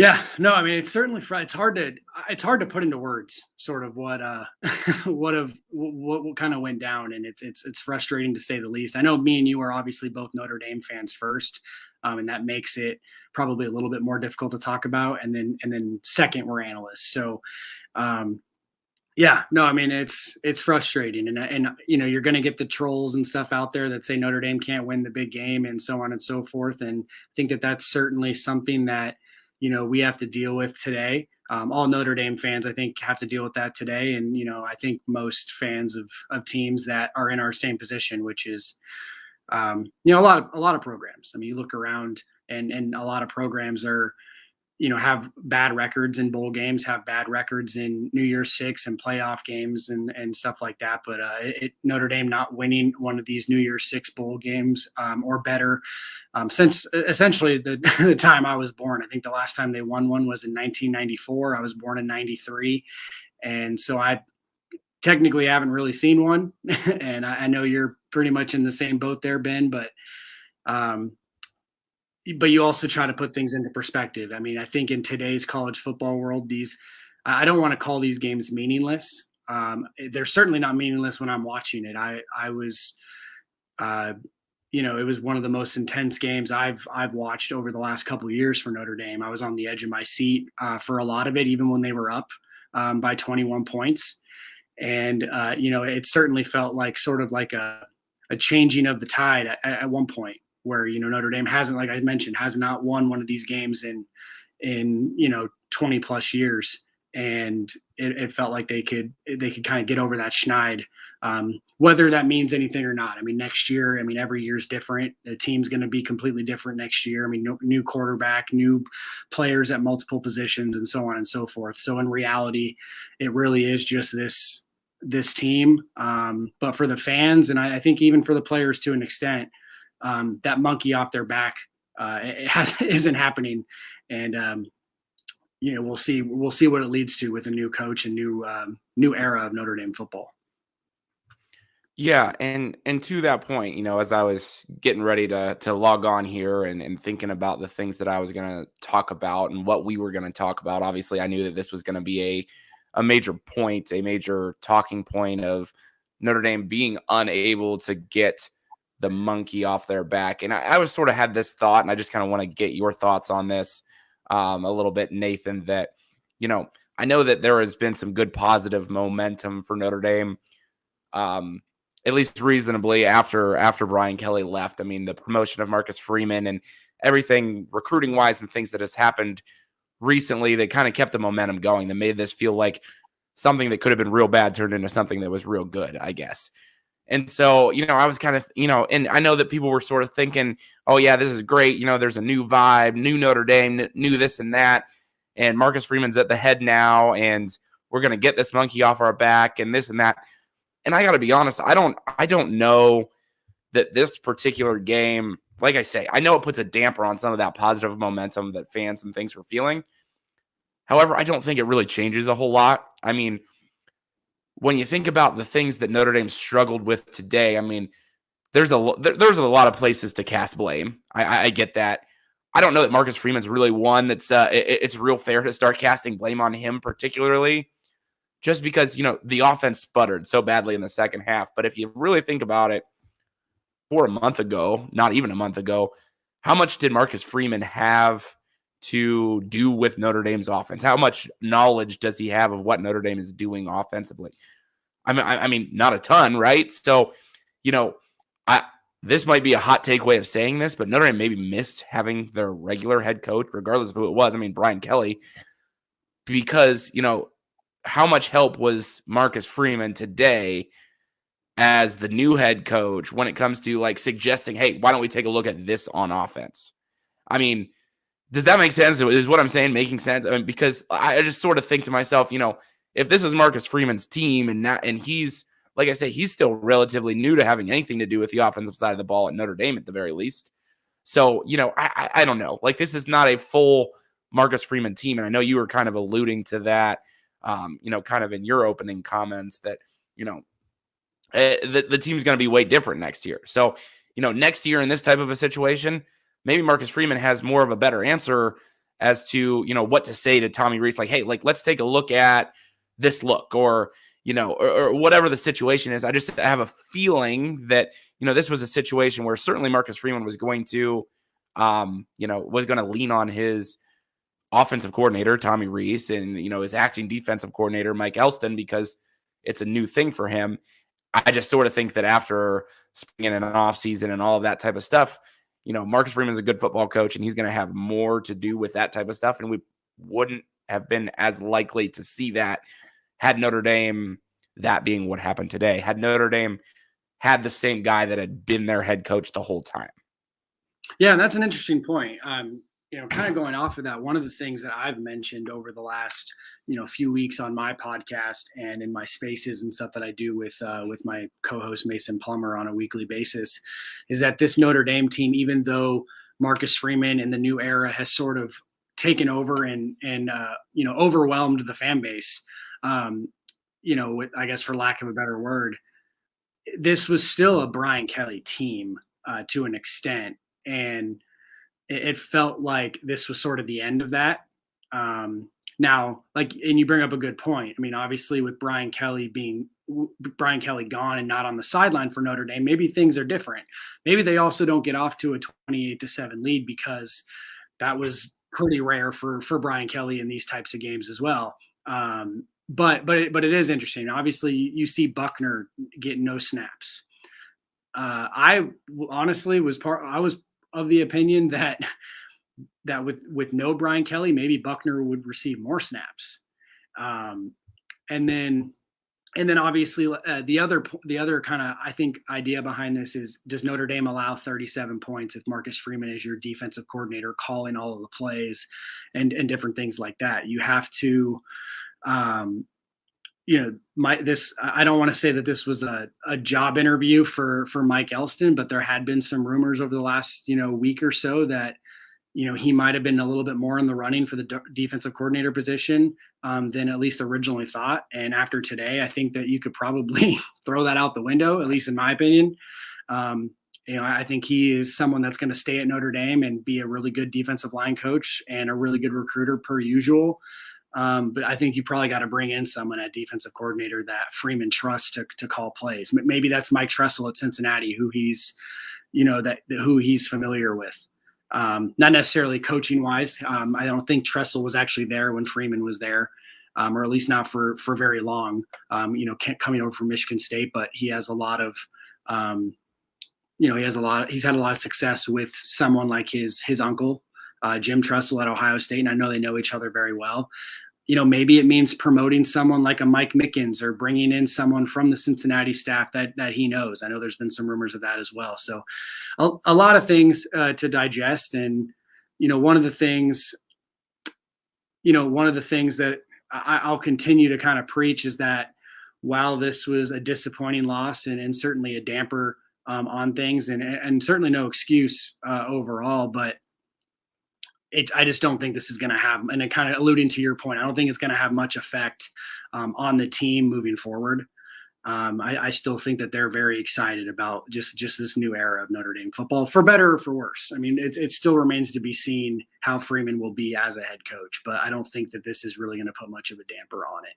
Yeah, no, I mean, it's certainly it's hard to put into words sort of what what kind of went down, and it's frustrating to say the least. I know me and you are obviously both Notre Dame fans first, and that makes it probably a little bit more difficult to talk about. And then second, we're analysts, so um, yeah, no, I mean it's frustrating, and you're going to get the trolls and stuff out there that say Notre Dame can't win the big game and so on and so forth, and I think that that's certainly something that we have to deal with today. All Notre Dame fans, I think, have to deal with that today, and I think most fans of teams that are in our same position, which is a lot of programs. I mean, you look around, and a lot of programs are have bad records in bowl games, have bad records in New Year's Six and playoff games and stuff like that. But Notre Dame not winning one of these New Year's Six bowl games or better since essentially the time I was born. I think the last time they won one was in 1994. I was born in '93, and so I technically haven't really seen one. And I know you're pretty much in the same boat there, Ben. Um, but you also try to put things into perspective. I mean, I think in today's college football world, I don't want to call these games meaningless. They're certainly not meaningless when I'm watching it. I was, it was one of the most intense games I've watched over the last couple of years for Notre Dame. I was on the edge of my seat for a lot of it, even when they were up by 21 points, and it certainly felt like sort of like a changing of the tide at one point, where Notre Dame hasn't, like I mentioned, has not won one of these games in 20 plus years, and it felt like they could kind of get over that schneid, whether that means anything or not. I mean, next year, I mean, every year is different. The team's going to be completely different next year. I mean, new quarterback, new players at multiple positions, and so on and so forth. So in reality, it really is just this team. But for the fans, and I think even for the players to an extent, that monkey off their back isn't happening, and we'll see what it leads to with a new coach and new era of Notre Dame football. Yeah, and to that point, as I was getting ready to log on here and thinking about the things that I was going to talk about and what we were going to talk about, obviously I knew that this was going to be a major point, a major talking point of Notre Dame being unable to get the monkey off their back. And I was sort of had this thought, and I just kind of want to get your thoughts on this a little bit, Nathan, that, I know that there has been some good positive momentum for Notre Dame, at least reasonably after Brian Kelly left. I mean, the promotion of Marcus Freeman and everything recruiting wise and things that has happened recently that kind of kept the momentum going, that made this feel like something that could have been real bad turned into something that was real good, I guess. And so, I was kind of, and I know that people were sort of thinking, oh yeah, this is great. There's a new vibe, new Notre Dame, new this and that. And Marcus Freeman's at the head now, and we're going to get this monkey off our back and this and that. And I got to be honest, I don't know that this particular game, like I say, I know it puts a damper on some of that positive momentum that fans and things were feeling. However, I don't think it really changes a whole lot. I mean, when you think about the things that Notre Dame struggled with today, I mean, there's a lot of places to cast blame. I get that. I don't know that Marcus Freeman's really one that's it's real fair to start casting blame on him particularly, just because, the offense sputtered so badly in the second half. But if you really think about it, for a month ago, not even a month ago, how much did Marcus Freeman have to do with Notre Dame's offense? How much knowledge does he have of what Notre Dame is doing offensively? I mean, not a ton, right? So, this might be a hot take way of saying this, but Notre Dame maybe missed having their regular head coach, regardless of who it was. I mean, Brian Kelly, because, how much help was Marcus Freeman today as the new head coach when it comes to like suggesting, hey, why don't we take a look at this on offense? I mean, does that make sense? Is what I'm saying making sense? I mean, because I just sort of think to myself, if this is Marcus Freeman's team and he's, like I say, he's still relatively new to having anything to do with the offensive side of the ball at Notre Dame at the very least. So, I don't know. Like, this is not a full Marcus Freeman team. And I know you were kind of alluding to that, kind of in your opening comments that, the team's going to be way different next year. So, next year in this type of a situation, maybe Marcus Freeman has more of a better answer as to, what to say to Tommy Rees, like, hey, like, let's take a look at this look, or, or whatever the situation is. I just have a feeling that, this was a situation where certainly Marcus Freeman was going to, was going to lean on his offensive coordinator, Tommy Rees, and, his acting defensive coordinator, Mike Elston, because it's a new thing for him. I just sort of think that after spring and an off season and all of that type of stuff, Marcus Freeman's a good football coach, and he's going to have more to do with that type of stuff. And we wouldn't have been as likely to see that had Notre Dame, that being what happened today, had Notre Dame had the same guy that had been their head coach the whole time. Yeah, that's an interesting point. Kind of going off of that, one of the things that I've mentioned over the last, few weeks on my podcast and in my spaces and stuff that I do with my co-host Mason Plummer on a weekly basis, is that this Notre Dame team, even though Marcus Freeman in the new era has sort of taken over and overwhelmed the fan base, I guess for lack of a better word, this was still a Brian Kelly team to an extent, and it felt like this was sort of the end of that. Now, and you bring up a good point. I mean, obviously with Brian Kelly gone and not on the sideline for Notre Dame, maybe things are different. Maybe they also don't get off to a 28-7 lead, because that was pretty rare for Brian Kelly in these types of games as well. But it is interesting. Obviously, you see Buckner getting no snaps. I honestly was of the opinion that with no Brian Kelly, maybe Buckner would receive more snaps. And then obviously the other kind of, I think, idea behind this is, does Notre Dame allow 37 points if Marcus Freeman is your defensive coordinator calling all of the plays and different things like that? You have to, I don't want to say that this was a job interview for Mike Elston, but there had been some rumors over the last, week or so that, he might have been a little bit more in the running for the defensive coordinator position than at least originally thought. And after today, I think that you could probably throw that out the window, at least in my opinion. I think he is someone that's going to stay at Notre Dame and be a really good defensive line coach and a really good recruiter per usual. But I think you probably got to bring in someone at defensive coordinator that Freeman trusts to call plays. Maybe that's Mike Tressel at Cincinnati, who he's familiar with. Not necessarily coaching wise. I don't think Tressel was actually there when Freeman was there, or at least not for very long. Coming over from Michigan State, but he has a lot of, he's had a lot of success with someone like his uncle, Jim Tressel at Ohio State, and I know they know each other very well. Maybe it means promoting someone like a Mike Mickens or bringing in someone from the Cincinnati staff that he knows. I know there's been some rumors of that as well. So a lot of things to digest. And, one of the things that I'll continue to kind of preach is that while this was a disappointing loss and certainly a damper on things and certainly no excuse overall, but I just don't think this is going to have, and it kind of alluding to your point, I don't think it's going to have much effect on the team moving forward. I still think that they're very excited about just this new era of Notre Dame football, for better or for worse. I mean, it still remains to be seen how Freeman will be as a head coach, but I don't think that this is really going to put much of a damper on it.